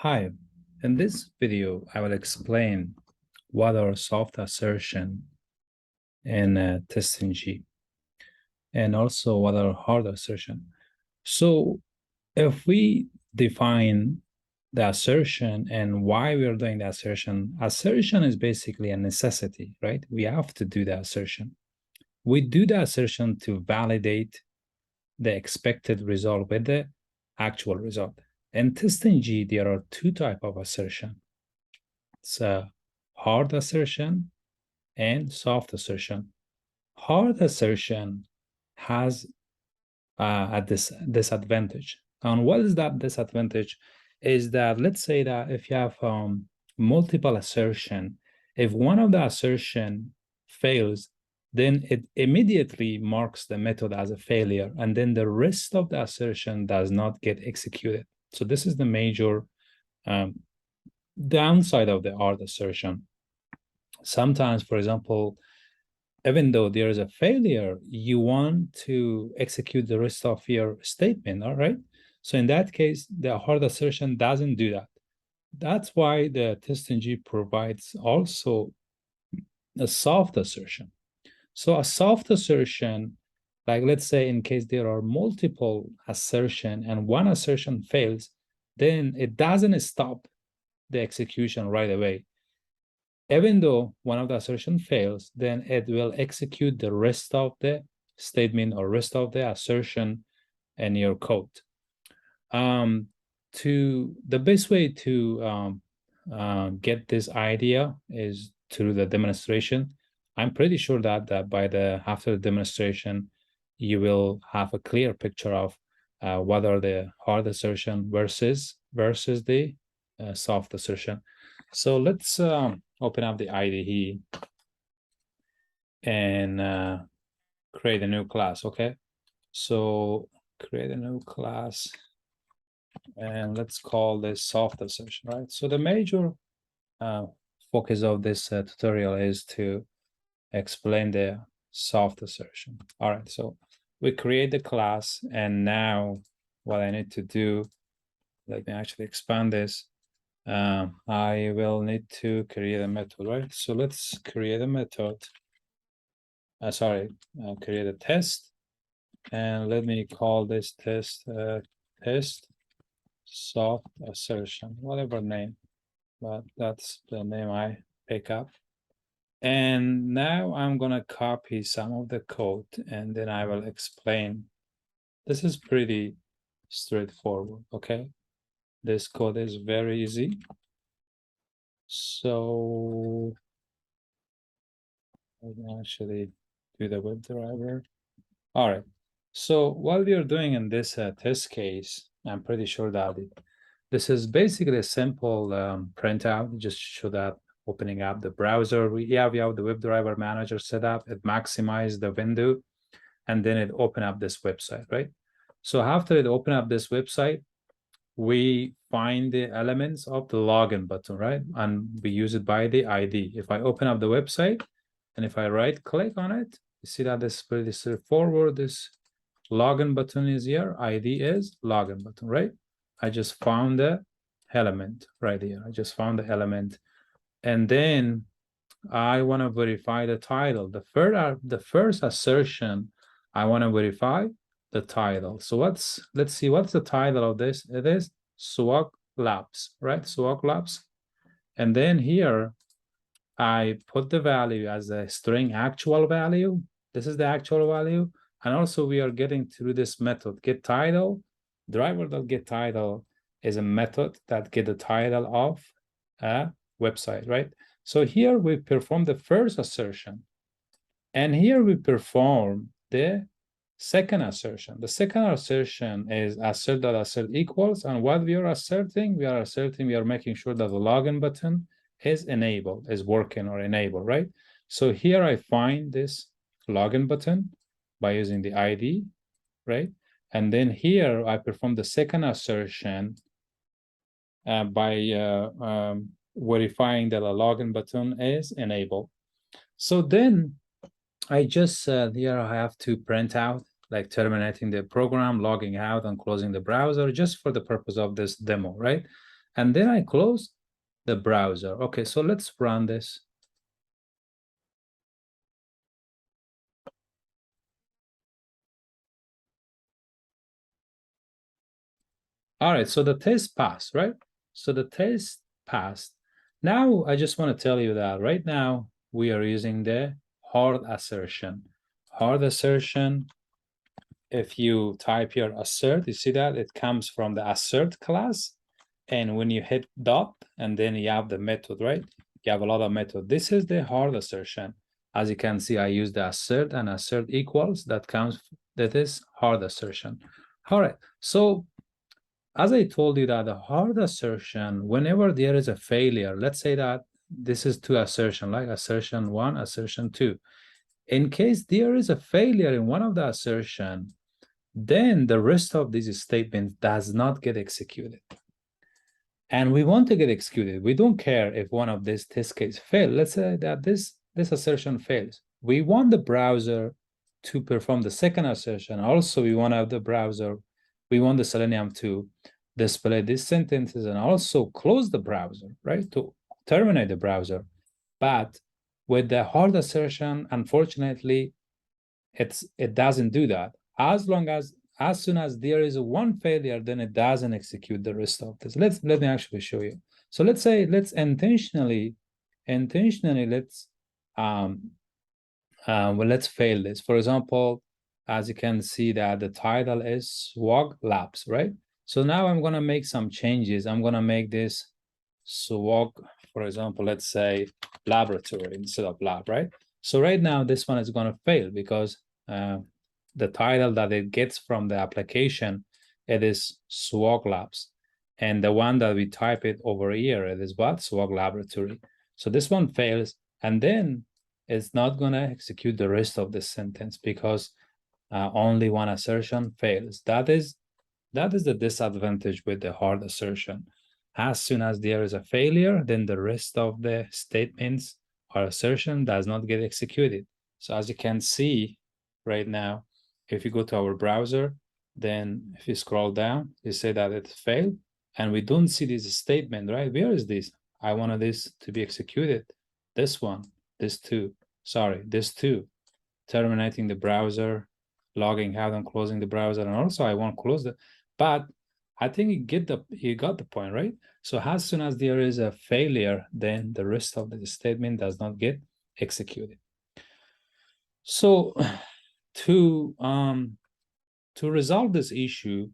Hi, in this video, I will explain what are soft assertion in TestNG and also what are hard assertion. So if we define the assertion and why we are doing the assertion, assertion is basically a necessity, right? We have to do the assertion. We do the assertion to validate the expected result with the actual result. In TestNG, there are two types of assertion. It's a hard assertion and soft assertion. Hard assertion has a disadvantage. And what is that disadvantage? Is that let's say that if you have multiple assertion, if one of the assertion fails, then it immediately marks the method as a failure, and then the rest of the assertion does not get executed. So this is the major downside of the hard assertion. Sometimes, for example, even though there is a failure, you want to execute the rest of your statement, all right? So in that case, the hard assertion doesn't do that. That's why the TestNG provides also a soft assertion. So a soft assertion, like let's say in case there are multiple assertion and one assertion fails, then it doesn't stop the execution right away. Even though one of the assertion fails, then it will execute the rest of the statement or rest of the assertion in your code. The best way to get this idea is through the demonstration. I'm pretty sure that after the demonstration, you will have a clear picture of what are the hard assertion versus the soft assertion. So let's open up the IDE and create a new class, okay? So create a new class and let's call this soft assertion, right? So the major focus of this tutorial is to explain the soft assertion. All right, so we create the class, and now what I need to do, let me actually expand this. I will need to create a method, right? So let's create a method. Create a test, and let me call this test soft assertion, whatever name, but that's the name I pick up. And now I'm gonna copy some of the code, and then I will explain. This is pretty straightforward, okay? This code is very easy. So I can actually do the WebDriver. All right. So what we are doing in this test case, I'm pretty sure that this is basically a simple printout, just show that opening up the browser. We have the WebDriver manager set up, it maximizes the window, and then it open up this website, right? So after it open up this website, we find the elements of the login button, right? And we use it by the ID. If I open up the website and if I right click on it, you see that this is pretty straightforward. This login button is here, ID is login button, right? I just found the element right here. I just found the element. And then I want to verify the title. The first assertion, I want to verify the title. So let's see what's the title of this. It is SWOG Labs, right? SWOG Labs. And then here I put the value as a string actual value. This is the actual value. And also we are getting through this method get title. Driver.getTitle is a method that get the title of a website, right? So here we perform the first assertion, and here we perform the second assertion. The second assertion is assert.assert equals, and what we are asserting, we are making sure that the login button is enabled, is working or enabled, right? So here I find this login button by using the ID, right? And then here I perform the second assertion by verifying that a login button is enabled. So then I just here I have to print out, like terminating the program, logging out and closing the browser, just for the purpose of this demo, right? and then I close the browser. Okay, so let's run this. All right, so the test passed, right? So the test passed. Now I just want to tell you that right now we are using the hard assertion. Hard assertion, if you type here assert, you see that it comes from the assert class. And when you hit dot, and then you have the method, right? You have a lot of method. This is the hard assertion. As you can see, I use the assert and assert equals. That is hard assertion. All right, so as I told you that the hard assertion, whenever there is a failure, let's say that this is two assertion, like assertion 1, assertion 2. In case there is a failure in one of the assertion, then the rest of these statements does not get executed. And we want to get executed. We don't care if one of these test cases fail. Let's say that this assertion fails. We want the browser to perform the second assertion. Also, we want the Selenium to display these sentences and also close the browser, right? To terminate the browser. But with the hard assertion, unfortunately, it doesn't do that. As soon as there is one failure, then it doesn't execute the rest of this. Let me actually show you. So let's say let's intentionally let's let's fail this. For example, as you can see that the title is Swag Labs, right? So now I'm gonna make some changes. I'm gonna make this Swag, for example, let's say laboratory instead of lab, right? So right now this one is gonna fail because the title that it gets from the application, it is Swag Labs. And the one that we type it over here, it is what? Swag Laboratory. So this one fails, and then it's not going to execute the rest of the sentence because only one assertion fails. That is the disadvantage with the hard assertion. As soon as there is a failure, then the rest of the statements or assertion does not get executed. So as you can see right now, if you go to our browser, then if you scroll down, you say that it failed, and we don't see this statement, right? Where is this? I wanted this to be executed. This one, this two, terminating the browser, logging out and closing the browser, and also I want to close it. But I think you got the point, right? So as soon as there is a failure, then the rest of the statement does not get executed. So to resolve this issue,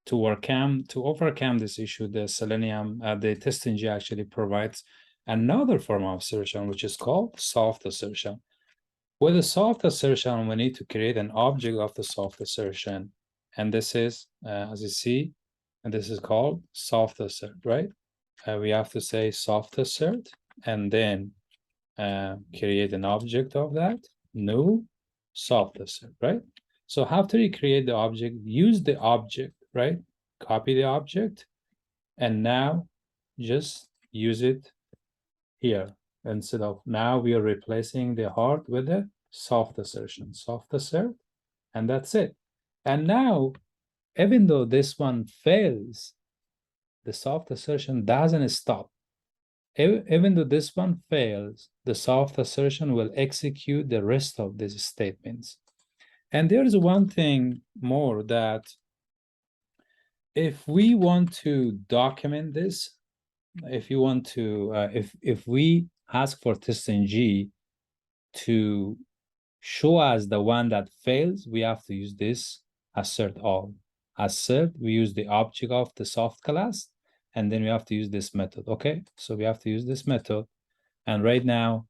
to overcome this issue, the Selenium, the TestNG actually provides another form of assertion, which is called soft assertion. With a soft assertion, we need to create an object of the soft assertion. And this is, as you see, and this is called soft assert, right? We have to say soft assert and then create an object of that, new soft assert, right? So after you create the object, use the object, right? Copy the object, and now just use it here. Instead of now we are replacing the hard with the soft assertion, soft assert, and that's it. And now, even though this one fails, the soft assertion doesn't stop. Even though this one fails, the soft assertion will execute the rest of these statements. And there's one thing more, that if we want to document this, if you want to, if we ask for TestNG to show us the one that fails, we have to use this assert all. Assert, we use the object of the soft class, and then we have to use this method. Okay, so we have to use this method, and right now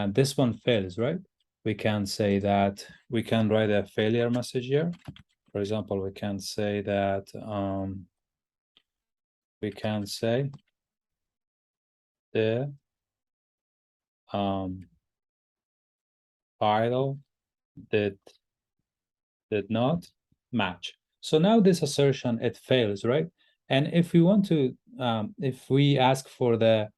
this one fails, right? We can say that we can write a failure message here. For example, we can say that we can say the title did not match. So now this assertion, it fails, right? And if we want to, if we ask for the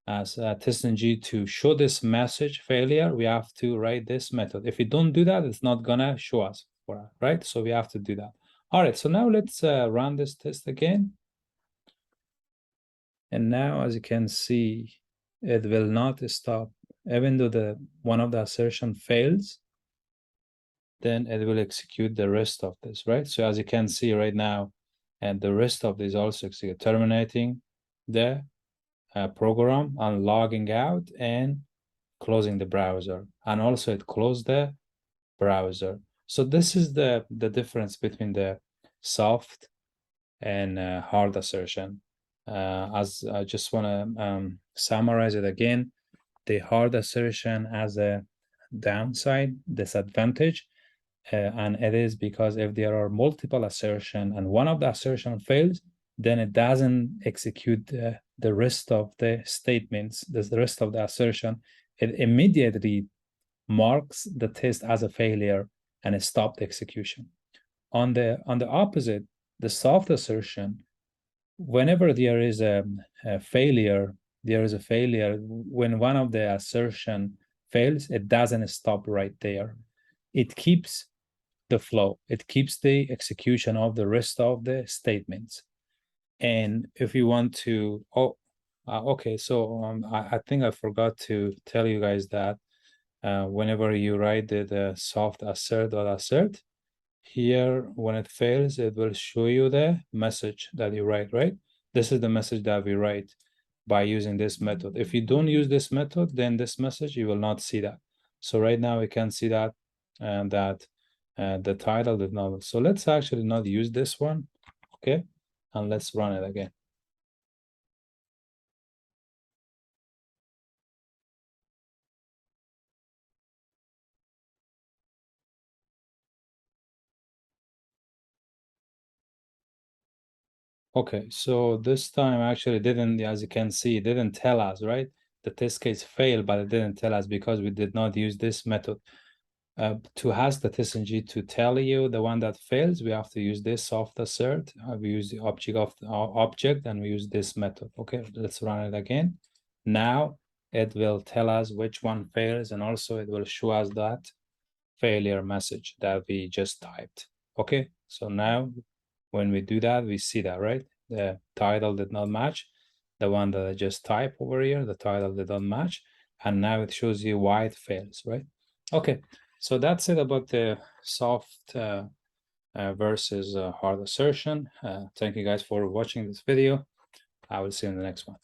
TestNG to show this message failure, we have to write this method. If we don't do that, it's not gonna show us, right? So we have to do that. All right, so now let's run this test again. And now, as you can see, it will not stop. Even though the one of the assertion fails, then it will execute the rest of this, right? So as you can see right now, and the rest of this also execute, terminating the program and logging out and closing the browser. And also it closed the browser. So this is the difference between the soft and hard assertion. As I just want to summarize it again, the hard assertion has a downside, disadvantage, and it is because if there are multiple assertion and one of the assertion fails, then it doesn't execute the rest of the statements, the rest of the assertion. It immediately marks the test as a failure and it stopped execution. On the opposite, the soft assertion, whenever there is a failure, there is a failure. When one of the assertion fails, it doesn't stop right there. It keeps the flow. It keeps the execution of the rest of the statements. And if you want to, okay, so I think I forgot to tell you guys that whenever you write the soft assert, here, when it fails, it will show you the message that you write, right? This is the message that we write by using this method. If you don't use this method, then this message, you will not see that. So right now we can see that the title did not. So let's actually not use this one, okay? And let's run it again. Okay, so this time actually didn't, as you can see, it didn't tell us, right? The test case failed, but it didn't tell us because we did not use this method. To ask the TestNG to tell you the one that fails, we have to use this soft assert. We use the object of the object and we use this method. Okay, let's run it again. Now it will tell us which one fails, and also it will show us that failure message that we just typed. Okay, so now when we do that, we see that, right? The title did not match. The one that I just typed over here, the title did not match. And now it shows you why it fails, right? Okay, so that's it about the soft versus hard assertion. Thank you guys for watching this video. I will see you in the next one.